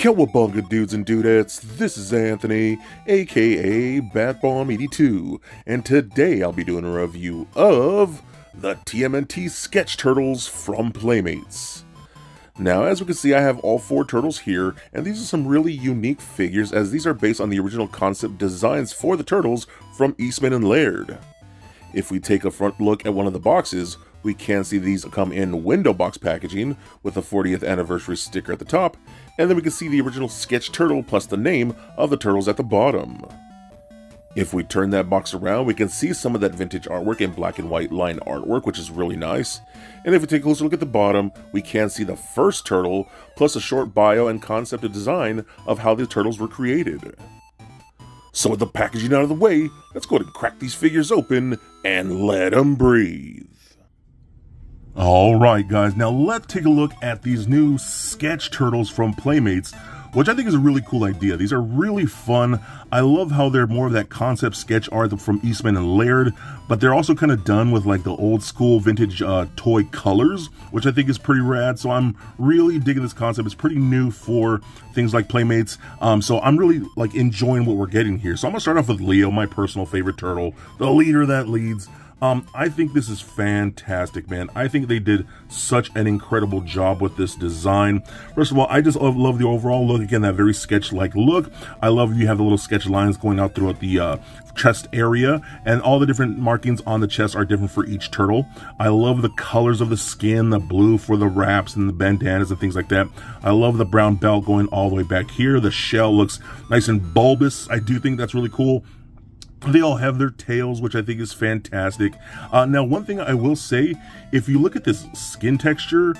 Cowabunga dudes and dudettes, this is Anthony, aka BatBomb82, and today I'll be doing a review of the TMNT Sketch Turtles from Playmates. Now, as we can see, I have all four turtles here, and these are some really unique figures as these are based on the original concept designs for the turtles from Eastman and Laird. If we take a front look at one of the boxes, we can see these come in window box packaging with a 40th anniversary sticker at the top, and then we can see the original sketch turtle plus the name of the turtles at the bottom. If we turn that box around, we can see some of that vintage artwork in black and white line artwork, which is really nice. And if we take a closer look at the bottom, we can see the first turtle plus a short bio and concept of design of how the turtles were created. So with the packaging out of the way, let's go ahead and crack these figures open and let them breathe. Alright guys, now let's take a look at these new sketch turtles from Playmates, which I think is a really cool idea. These are really fun. I love how they're more of that concept sketch art from Eastman and Laird, but they're also kind of done with like the old school vintage toy colors, which I think is pretty rad. So I'm really digging this concept. It's pretty new for things like Playmates. So I'm really like enjoying what we're getting here. So I'm gonna start off with Leo, my personal favorite turtle, the leader that leads. I think this is fantastic, man. I think they did such an incredible job with this design. First of all, I just love the overall look. Again, that very sketch-like look. I love you have the little sketch lines going out throughout the chest area, and all the different markings on the chest are different for each turtle. I love the colors of the skin, the blue for the wraps and the bandanas and things like that. I love the brown belt going all the way back here. The shell looks nice and bulbous. I do think that's really cool. They all have their tails, which I think is fantastic. Now, one thing I will say, if you look at this skin texture,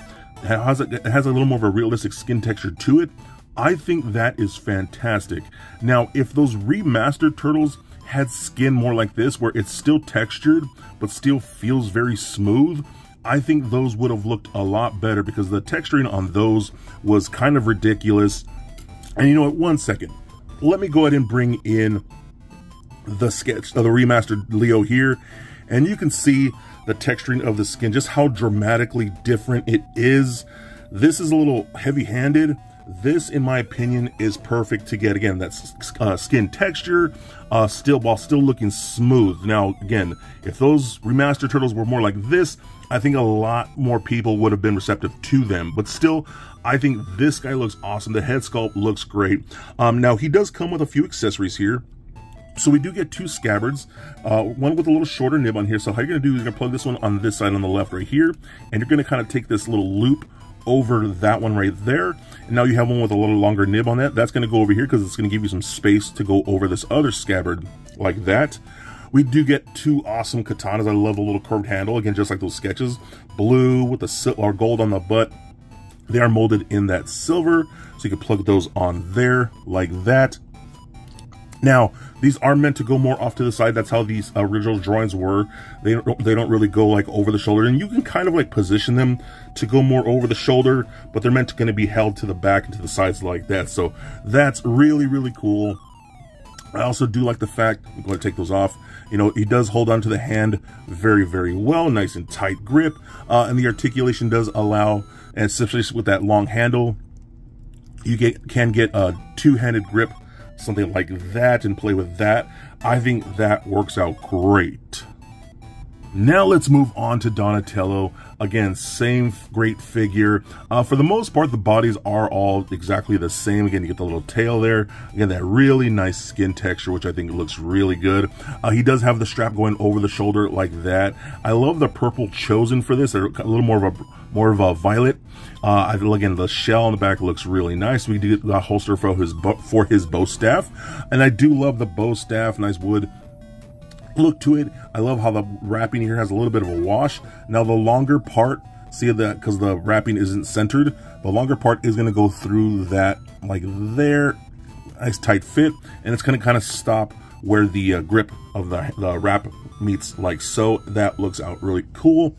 it has a little more of a realistic skin texture to it. I think that is fantastic. Now, if those remastered turtles had skin more like this, where it's still textured, but still feels very smooth, I think those would have looked a lot better because the texturing on those was kind of ridiculous. And you know what, one second. Let me go ahead and bring in the sketch of the remastered Leo here, and you can see the texturing of the skin, just how dramatically different it is. This is a little heavy-handed. This, in my opinion, is perfect to get, again, that skin texture, while still looking smooth. Now, again, if those remastered turtles were more like this, I think a lot more people would have been receptive to them. But still, I think this guy looks awesome. The head sculpt looks great. Now, he does come with a few accessories here. So we do get two scabbards, one with a little shorter nib on here. So how you're going to do is you're going to plug this one on this side on the left right here, and you're going to kind of take this little loop over that one right there. And now you have one with a little longer nib on that. That's going to go over here because it's going to give you some space to go over this other scabbard like that. We do get two awesome katanas. I love the little curved handle, again, just like those sketches. Blue with the gold on the butt. They are molded in that silver, so you can plug those on there like that. Now, these are meant to go more off to the side. That's how these original drawings were. They don't really go like over the shoulder, and you can kind of like position them to go more over the shoulder, but they're meant to going to be held to the back and to the sides like that. So that's really, really cool. I also do like the fact, I'm going to take those off, you know, he does hold on to the hand very, very well, nice and tight grip, and the articulation does allow, and especially with that long handle, you can get a two-handed grip, something like that, and play with that. I think that works out great. Now let's move on to Donatello. Again, same great figure. For the most part, the bodies are all exactly the same. Again, you get the little tail there. Again, that really nice skin texture, which I think looks really good. He does have the strap going over the shoulder like that. I love the purple chosen for this. They're a little more of a violet. Again, the shell on the back looks really nice. We do get the holster for his bow staff, and I do love the bow staff. Nice wood look to it. I love how the wrapping here has a little bit of a wash. Now the longer part, see that, because the wrapping isn't centered, the longer part is going to go through that like there. Nice tight fit, and it's going to kind of stop where the grip of the wrap meets, like so. That looks out really cool.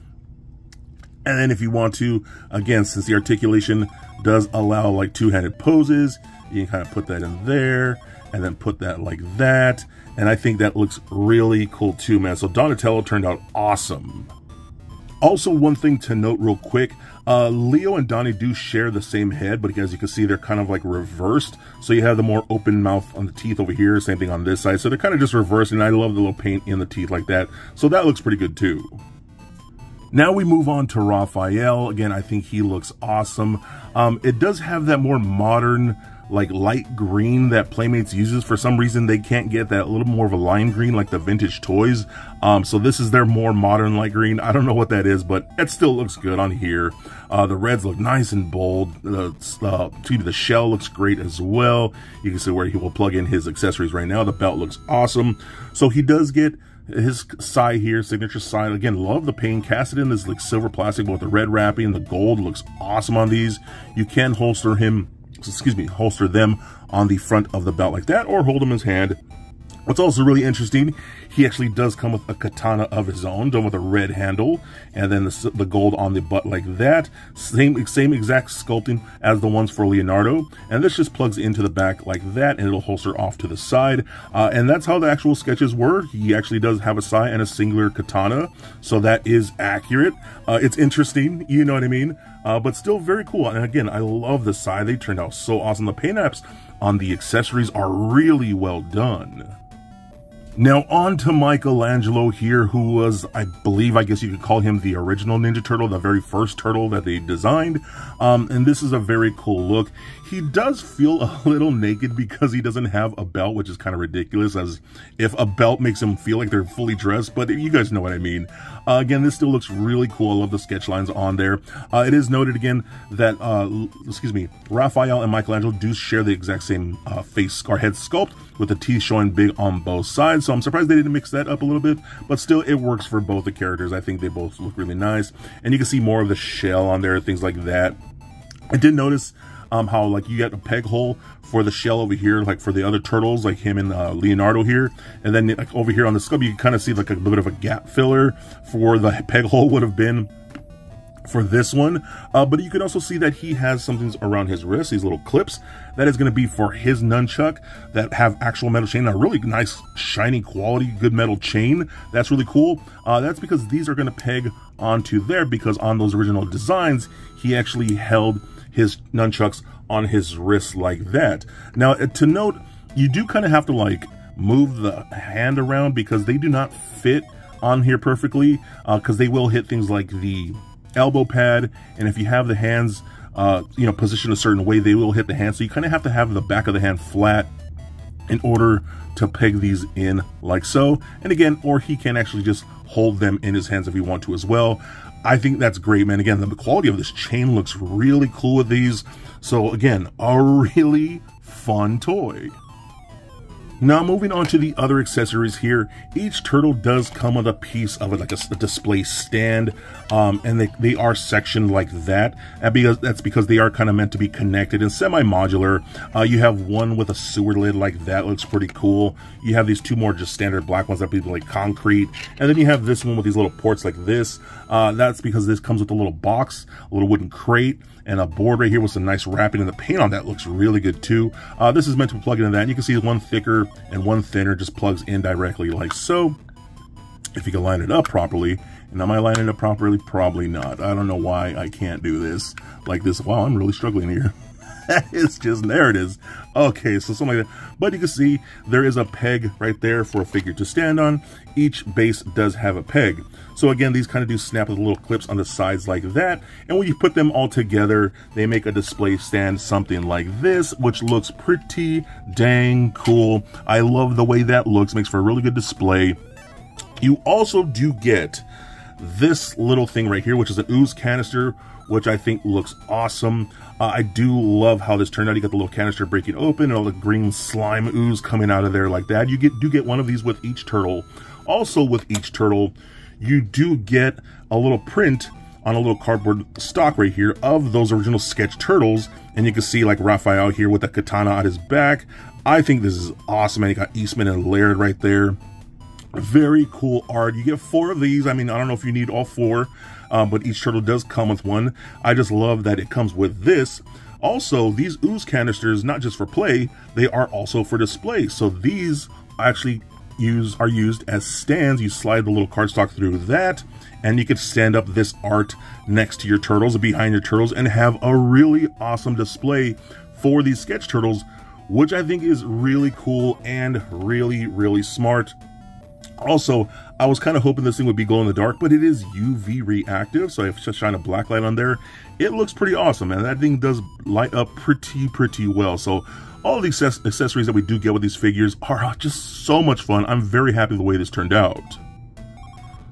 And then if you want to, again, since the articulation does allow like two-handed poses, you can kind of put that in there and then put that like that. And I think that looks really cool too, man. So Donatello turned out awesome. Also, one thing to note real quick, Leo and Donnie do share the same head, but as you can see, they're kind of like reversed. So you have the more open mouth on the teeth over here, same thing on this side. So they're kind of just reversed, and I love the little paint in the teeth like that. So that looks pretty good too. Now we move on to Raphael. Again, I think he looks awesome. It does have that more modern, like light green that Playmates uses. For some reason, they can't get that little more of a lime green like the vintage toys. So this is their more modern light green. I don't know what that is, but it still looks good on here. The reds look nice and bold. The shell looks great as well. You can see where he will plug in his accessories right now. The belt looks awesome. So he does get his side here, signature side. Again, love the paint. Cast it in this like silver plastic, but with the red wrapping. The gold looks awesome on these. You can holster them on the front of the belt like that, or hold them in his hand. What's also really interesting, he actually does come with a katana of his own, done with a red handle, and then the gold on the butt like that. Same exact sculpting as the ones for Leonardo, and this just plugs into the back like that, and it'll holster off to the side. And that's how the actual sketches were. He actually does have a sai and a singular katana, so that is accurate. It's interesting, you know what I mean? But still very cool. And again, I love the sai. They turned out so awesome. The paint apps on the accessories are really well done. Now on to Michelangelo here, who was, I guess you could call him the original Ninja Turtle, the very first turtle that they designed. And this is a very cool look. He does feel a little naked because he doesn't have a belt, which is kind of ridiculous, as if a belt makes him feel like they're fully dressed, but you guys know what I mean. Again, this still looks really cool. I love the sketch lines on there. It is noted again that, Raphael and Michelangelo do share the exact same face or head sculpt, with the teeth showing big on both sides. So I'm surprised they didn't mix that up a little bit, but still it works for both the characters. I think they both look really nice. And you can see more of the shell on there, things like that. I did notice how like you get a peg hole for the shell over here, like for the other turtles, like him and Leonardo here. And then like over here on the sculpt, you can kind of see like a bit of a gap filler for the peg hole would have been for this one. But you can also see that he has something around his wrist, these little clips. That is going to be for his nunchuck that have actual metal chain, a really nice, shiny quality, good metal chain. That's really cool. That's because these are going to peg onto there, because on those original designs, he actually held his nunchucks on his wrist like that. Now, to note, you do kind of have to like move the hand around because they do not fit on here perfectly, because they will hit things like the elbow pad, and if you have the hands positioned a certain way, they will hit the hand. So you kind of have to have the back of the hand flat in order to peg these in like so. And again, or he can actually just hold them in his hands if you want to as well. I think that's great, man. Again, the quality of this chain looks really cool with these. So again, a really fun toy. Now moving on to the other accessories here, each turtle does come with a piece of it, like a display stand, and they are sectioned like that, and that's because they are kind of meant to be connected and semi-modular. You have one with a sewer lid like that, looks pretty cool. You have these two more just standard black ones that be like concrete, and then you have this one with these little ports like this. That's because this comes with a little box, a little wooden crate, and a board right here with some nice wrapping, and the paint on that looks really good too. This is meant to plug into that. And you can see one thicker and one thinner just plugs in directly like so. If you can line it up properly. And am I lining it up properly? Probably not. I don't know why I can't do this like this. Wow, I'm really struggling here. It's just, there it is. Okay, so something like that. But you can see there is a peg right there for a figure to stand on. Each base does have a peg. So again, these kind of do snap with little clips on the sides like that. And when you put them all together, they make a display stand something like this, which looks pretty dang cool. I love the way that looks. Makes for a really good display. You also do get this little thing right here, which is an ooze canister, which I think looks awesome. I do love how this turned out. You got the little canister breaking open and all the green slime ooze coming out of there like that. You do get one of these with each turtle. Also with each turtle, you do get a little print on a little cardboard stock right here of those original sketch turtles. And you can see like Raphael here with the katana on his back. I think this is awesome. And you got Eastman and Laird right there. Very cool art. You get 4 of these. I mean, I don't know if you need all 4, but each turtle does come with one. I just love that it comes with this. Also, these ooze canisters, not just for play, they are also for display. So these actually are used as stands. You slide the little cardstock through that, and you could stand up this art next to your turtles, behind your turtles, and have a really awesome display for these sketch turtles, which I think is really cool and really smart. Also, I was kind of hoping this thing would be glow in the dark, but it is UV reactive, so if I just shine a black light on there, it looks pretty awesome, and that thing does light up pretty well. So all these accessories that we do get with these figures are just so much fun. I'm very happy with the way this turned out.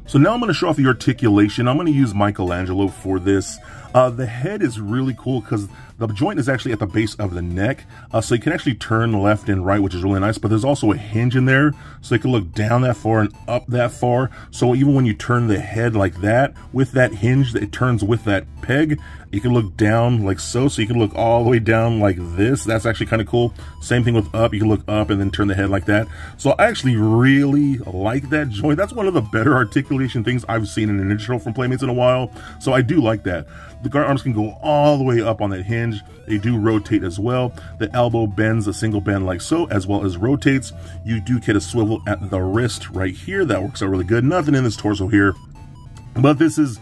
So now I'm going to show off the articulation. I'm going to use Michelangelo for this. The head is really cool because the joint is actually at the base of the neck, so you can actually turn left and right, which is really nice, but there's also a hinge in there, so you can look down that far and up that far. So even when you turn the head like that, with that hinge, it turns with that peg, you can look down like so you can look all the way down like this. That's actually kind of cool. Same thing with up, you can look up and then turn the head like that. So I actually really like that joint. That's one of the better articulation things I've seen in an Ninja Turtle from Playmates in a while, so I do like that. The guard arms can go all the way up on that hinge. They do rotate as well. The elbow bends a single bend like so, as well as rotates. You do get a swivel at the wrist right here. That works out really good. Nothing in this torso here, but this is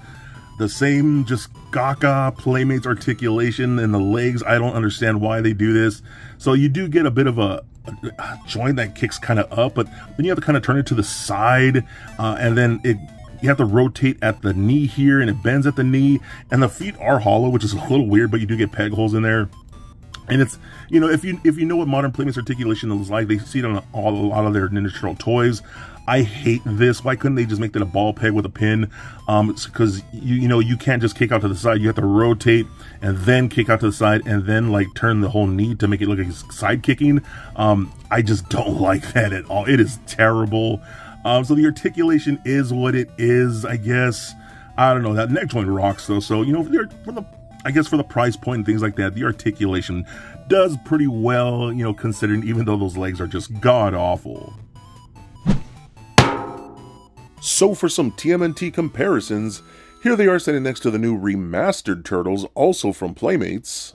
the same just gaga Playmates articulation in the legs. I don't understand why they do this. So you do get a bit of a joint that kicks kind of up, but then you have to kind of turn it to the side, and then you have to rotate at the knee here, and it bends at the knee, and the feet are hollow, which is a little weird, but you do get peg holes in there. And it's, you know, if you know what modern Playmates articulation is like, they see it on a lot of their Ninja Turtle toys. I hate this. Why couldn't they just make that a ball peg with a pin? Because you know, you can't just kick out to the side. You have to rotate and then kick out to the side and then like turn the whole knee to make it look like side kicking. I just don't like that at all. It is terrible. So the articulation is what it is, I guess. I don't know, that neck joint rocks though. So, you know, I guess for the price point and things like that, the articulation does pretty well, you know, considering even though those legs are just god awful. So for some TMNT comparisons, here they are standing next to the new remastered Turtles, also from Playmates.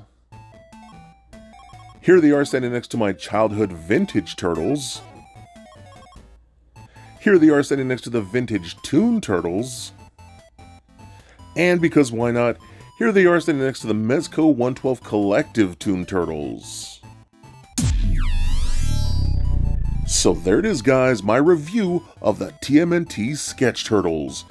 Here they are standing next to my childhood vintage Turtles. Here they are standing next to the vintage Toon Turtles. And because why not, here they are standing next to the Mezco 112 Collective Toon Turtles. So there it is, guys, my review of the TMNT Sketch Turtles.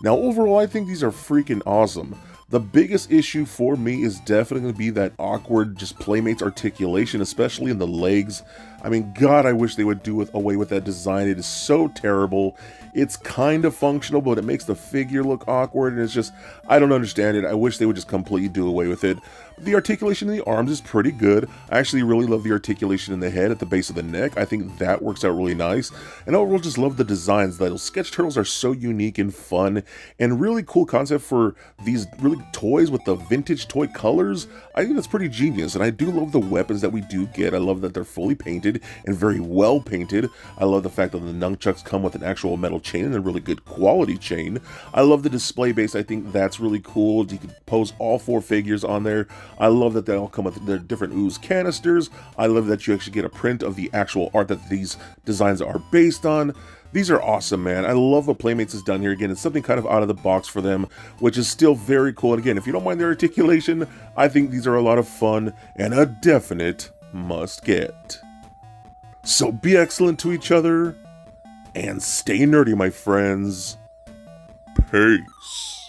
Now overall, I think these are freaking awesome. The biggest issue for me is definitely going to be that awkward just Playmates articulation, especially in the legs. I mean, God, I wish they would do away with that design. It is so terrible. It's kind of functional, but it makes the figure look awkward, and it's just, I don't understand it. I wish they would just completely do away with it. The articulation in the arms is pretty good. I actually really love the articulation in the head at the base of the neck. I think that works out really nice. And overall, just love the designs. The sketch turtles are so unique and fun, and really cool concept for these really toys with the vintage toy colors. I think that's pretty genius, and I do love the weapons that we do get. I love that they're fully painted and very well painted. I love the fact that the nunchucks come with an actual metal chain and a really good quality chain. I love the display base. I think that's really cool. You can pose all 4 figures on there. I love that they all come with their different ooze canisters. I love that you actually get a print of the actual art that these designs are based on. These are awesome, man. I love what Playmates has done here. Again, it's something kind of out of the box for them, which is still very cool. And again, if you don't mind their articulation, I think these are a lot of fun and a definite must get. So be excellent to each other and stay nerdy, my friends. Peace.